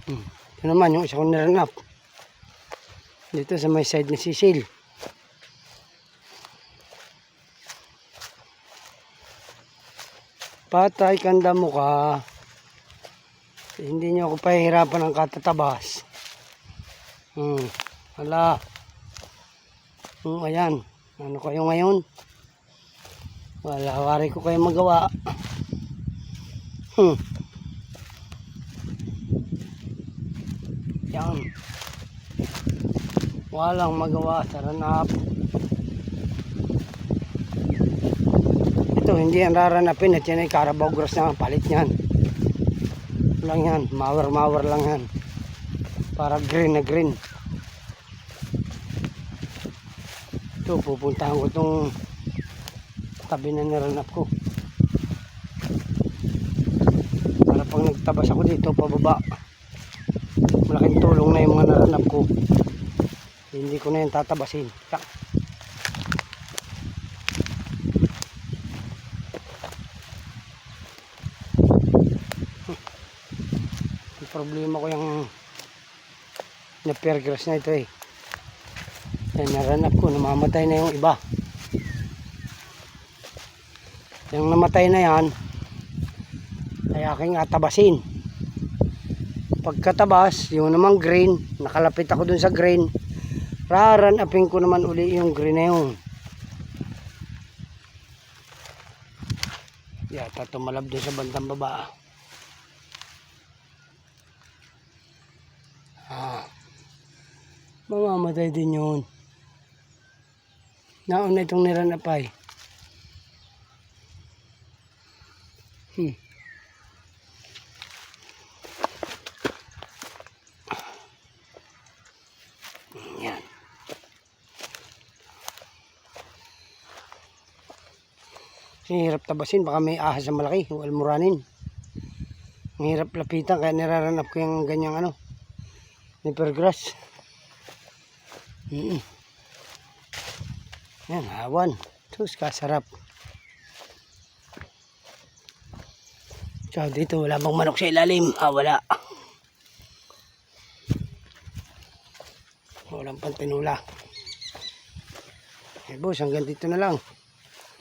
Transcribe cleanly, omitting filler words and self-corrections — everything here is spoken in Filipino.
Ito naman yung isa kong niranap. Dito sa may side ni sisil. Patay kanda mo ka. Hindi nyo ako pahihirapan ng katatabas. Hala. Ayan. Ano kayo ngayon? Wala, wari ko kayo magawa. Yan. Walang magawa sa ranap. Ito, hindi yan raranapin. At yan ay Carabao grass na palit yan. Lang yan. Mawar lang yan. Para green na green. Ito, pupuntahan ko itong tabi na niranap ko. Para pag nagtabas ako dito, pababa. Malaking tulong na yung mga naranap ko. Hindi ko na yung tatabasin. Ang problema ko yung napergrass na ito eh. Yan, naranap ko, namamatay na yung iba. Yung namatay na yan ay aking atabasin. Pagkatabas, yung namang green, nakalapit ako dun sa green, raranapin ko naman uli yung green na yun. Yata tumalab dun sa bandang baba. Mamamatay din yun. Nauna itong niranapay. Yan. Hirap tabasin, baka may ahas na malaki o almuranin. Ang hirap lapitan, kaya niraranap ko yung ganyang ano, nipergrass. Yan, hawan. Sus, kasarap. So, dito wala bang manok sa ilalim? Wala. Walang pantinula. Eh boss, hanggang dito na lang.